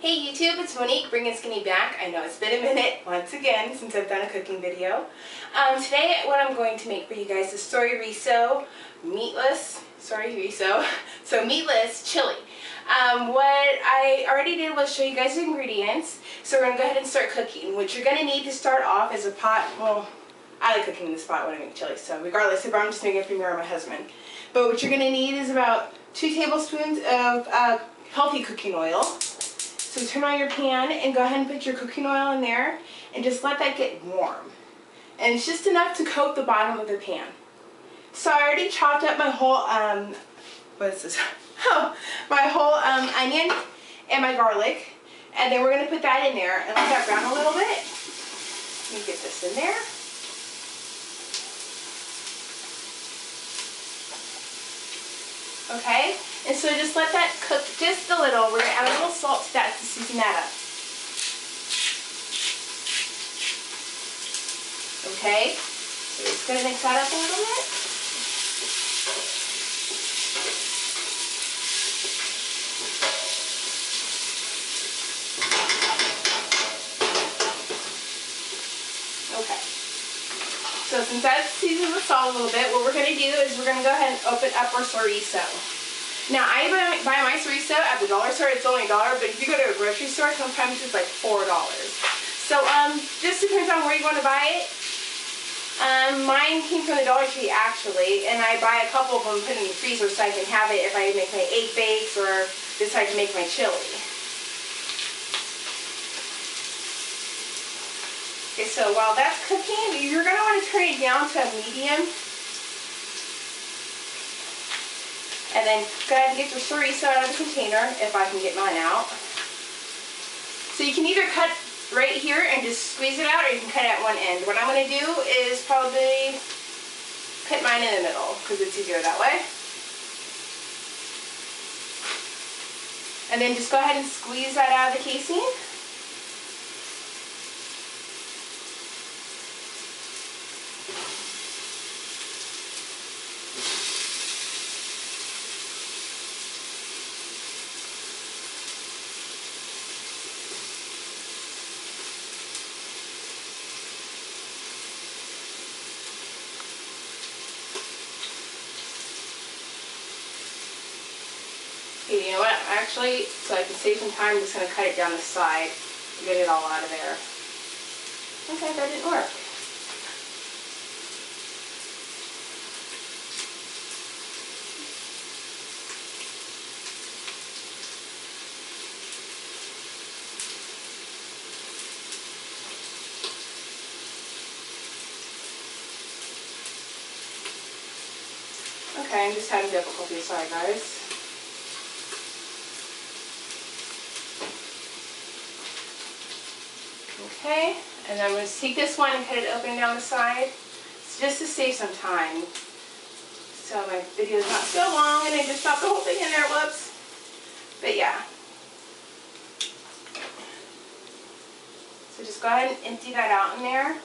Hey YouTube, it's Monique bringing Skinny back. I know it's been a minute once again since I've done a cooking video. Today what I'm going to make for you guys is soy chorizo meatless chili. What I already did was show you guys the ingredients. So we're going to go ahead and start cooking. What you're going to need to start off is a pot. Well, I like cooking in this pot when I make chili, so regardless if I'm just making it for me or my husband. But what you're going to need is about 2 tablespoons of healthy cooking oil. So turn on your pan and go ahead and put your cooking oil in there and just let that get warm. And it's just enough to coat the bottom of the pan. So I already chopped up my whole, what is this? Oh, my whole onion and my garlic. And then we're going to put that in there and let that brown a little bit. Let me get this in there. Okay, and so just let that cook just a little. We're going to add a little salt to that to season that up. Okay, so we're just going to mix that up a little bit. Okay, so since that's seasoned with salt a little bit, what we're going to do is we're going to go ahead and open up our chorizo. Now, I buy my chorizo at the dollar store. It's only $1, but if you go to a grocery store, sometimes it's like $4. So, just depends on where you want to buy it. Mine came from the Dollar Tree, actually, and I buy a couple of them and put in the freezer so I can have it if I make my egg bakes or decide to make my chili. Okay, so while that's cooking, you're going to want to turn it down to a medium. And then go ahead and get your chorizo out of the container, if I can get mine out. So you can either cut right here and just squeeze it out, or you can cut it at one end. What I'm going to do is probably cut mine in the middle, because it's easier that way. And then just go ahead and squeeze that out of the casing. Okay, you know what? Actually, so I can save some time, I'm just going to cut it down the side to get it all out of there. Okay, that didn't work. Okay, I'm just having difficulty, sorry guys. Okay, and then I'm going to take this one and cut it open down the side, just to save some time. So my video is not so long, and I just dropped the whole thing in there, whoops. But yeah. So just go ahead and empty that out in there.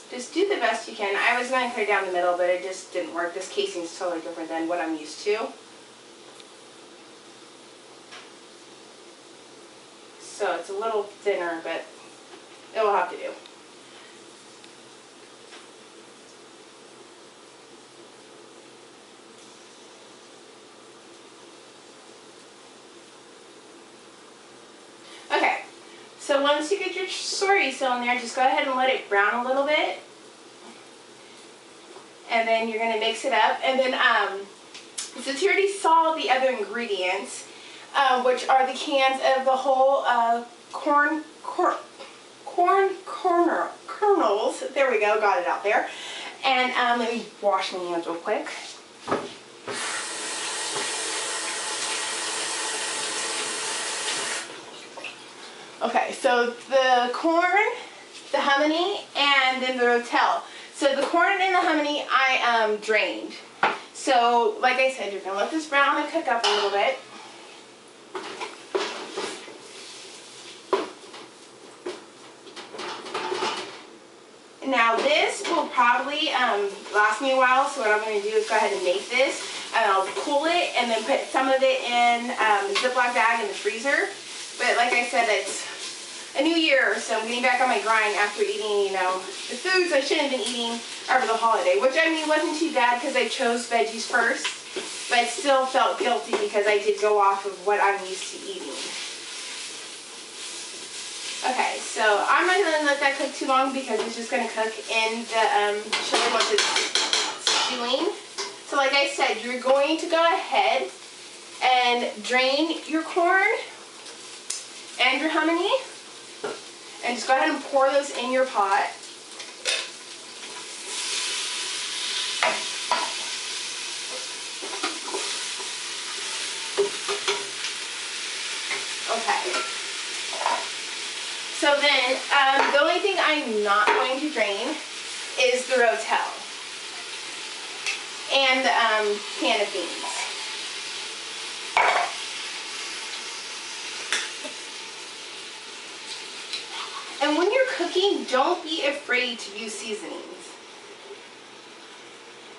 Just do the best you can. I was going to cut it down the middle, but it just didn't work. This casing is totally different than what I'm used to. So it's a little thinner, but it will have to do. Okay, so once you get your chorizo in there, just go ahead and let it brown a little bit. And then you're going to mix it up. And then, since you already saw the other ingredients, which are the cans of the whole corn kernels. There we go, got it out there. And let me wash my hands real quick. Okay, so the corn, the hominy, and then the rotel. So the corn and the hominy I drained. So like I said, you're going to let this brown and cook up a little bit. Now this will probably last me a while, so what I'm going to do is go ahead and make this. and I'll cool it and then put some of it in the Ziploc bag in the freezer. But like I said, it's a new year, so I'm getting back on my grind after eating, you know, the foods I shouldn't have been eating over the holiday, which I mean wasn't too bad because I chose veggies first, but I still felt guilty because I did go off of what I'm used to eating. Okay, so I'm not going to let that cook too long because it's just going to cook in the chili once it's stewing. So like I said, you're going to go ahead and drain your corn and your hominy. And just go ahead and pour those in your pot. Okay. So then, the only thing I'm not going to drain is the rotel and the can of beans. And when you're cooking, don't be afraid to use seasonings.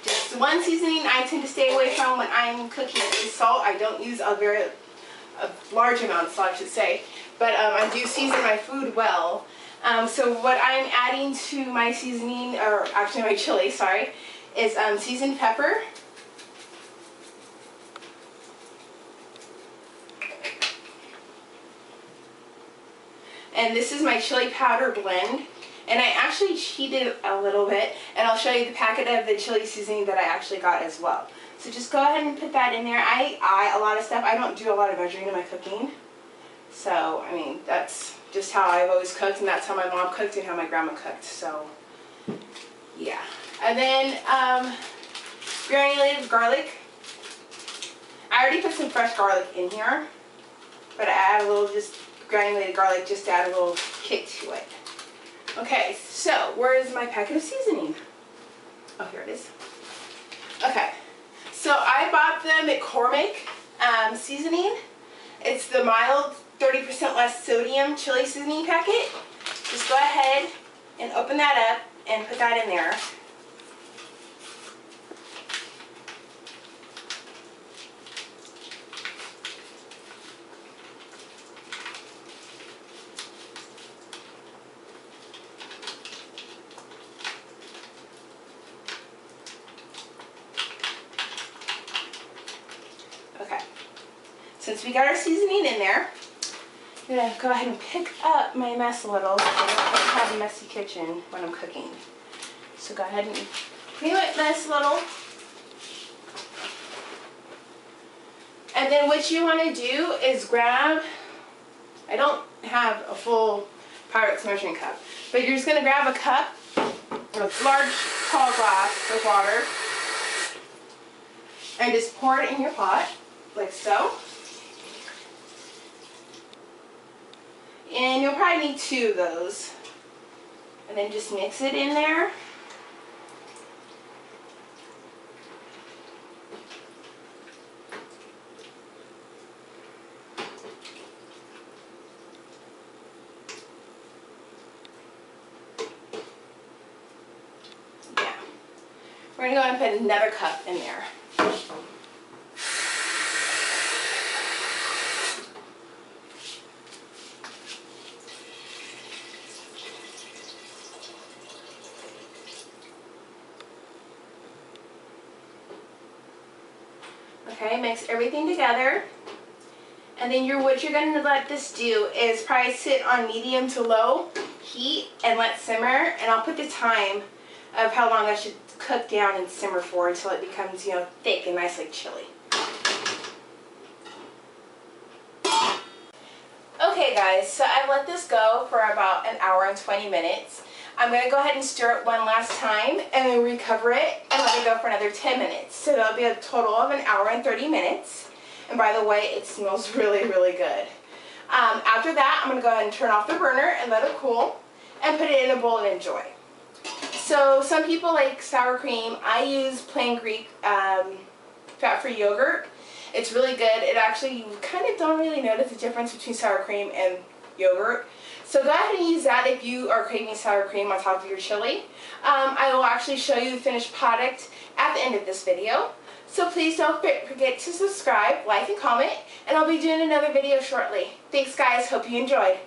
Just one seasoning I tend to stay away from when I'm cooking is salt. I don't use a large amount of salt, I should say, but I do season my food well. So what I'm adding to my seasoning, or actually my chili, sorry, is seasoned pepper. And this is my chili powder blend. And I actually cheated a little bit, and I'll show you the packet of the chili seasoning that I actually got as well. So just go ahead and put that in there. I a lot of stuff. I don't do a lot of measuring in my cooking. So, I mean, that's just how I've always cooked, and that's how my mom cooked and how my grandma cooked. So, yeah. And then granulated garlic. I already put some fresh garlic in here, but I add a little just granulated garlic just to add a little kick to it. Okay, so where is my packet of seasoning? Oh, here it is. Okay, so I bought the McCormick seasoning. It's the mild 30% less sodium chili seasoning packet. Just go ahead and open that up and put that in there. Since we got our seasoning in there, I'm going to go ahead and pick up my mess a little so I don't have a messy kitchen when I'm cooking. So go ahead and clean it mess a little. And then what you want to do is grab, I don't have a full Pyrex measuring cup, but you're just going to grab a cup, a large tall glass of water, and just pour it in your pot, like so. And you'll probably need 2 of those. And then just mix it in there. Yeah. We're going to go ahead and put another cup in there. Okay, mix everything together, and then what you're going to let this do is probably sit on medium to low heat and let simmer, and I'll put the time of how long I should cook down and simmer for until it becomes, you know, thick and nice like chili. Okay guys, so I've let this go for about 1 hour and 20 minutes. I'm going to go ahead and stir it one last time and then recover it and let it go for another 10 minutes. So that'll be a total of 1 hour and 30 minutes. And by the way, it smells really, really good. After that, I'm going to go ahead and turn off the burner and let it cool and put it in a bowl and enjoy. So some people like sour cream. I use plain Greek fat-free yogurt. It's really good. It actually, you kind of don't really notice the difference between sour cream and yogurt. So go ahead and use that if you are craving sour cream on top of your chili. I will actually show you the finished product at the end of this video. So please don't forget to subscribe, like, and comment, and I'll be doing another video shortly. Thanks guys, hope you enjoyed.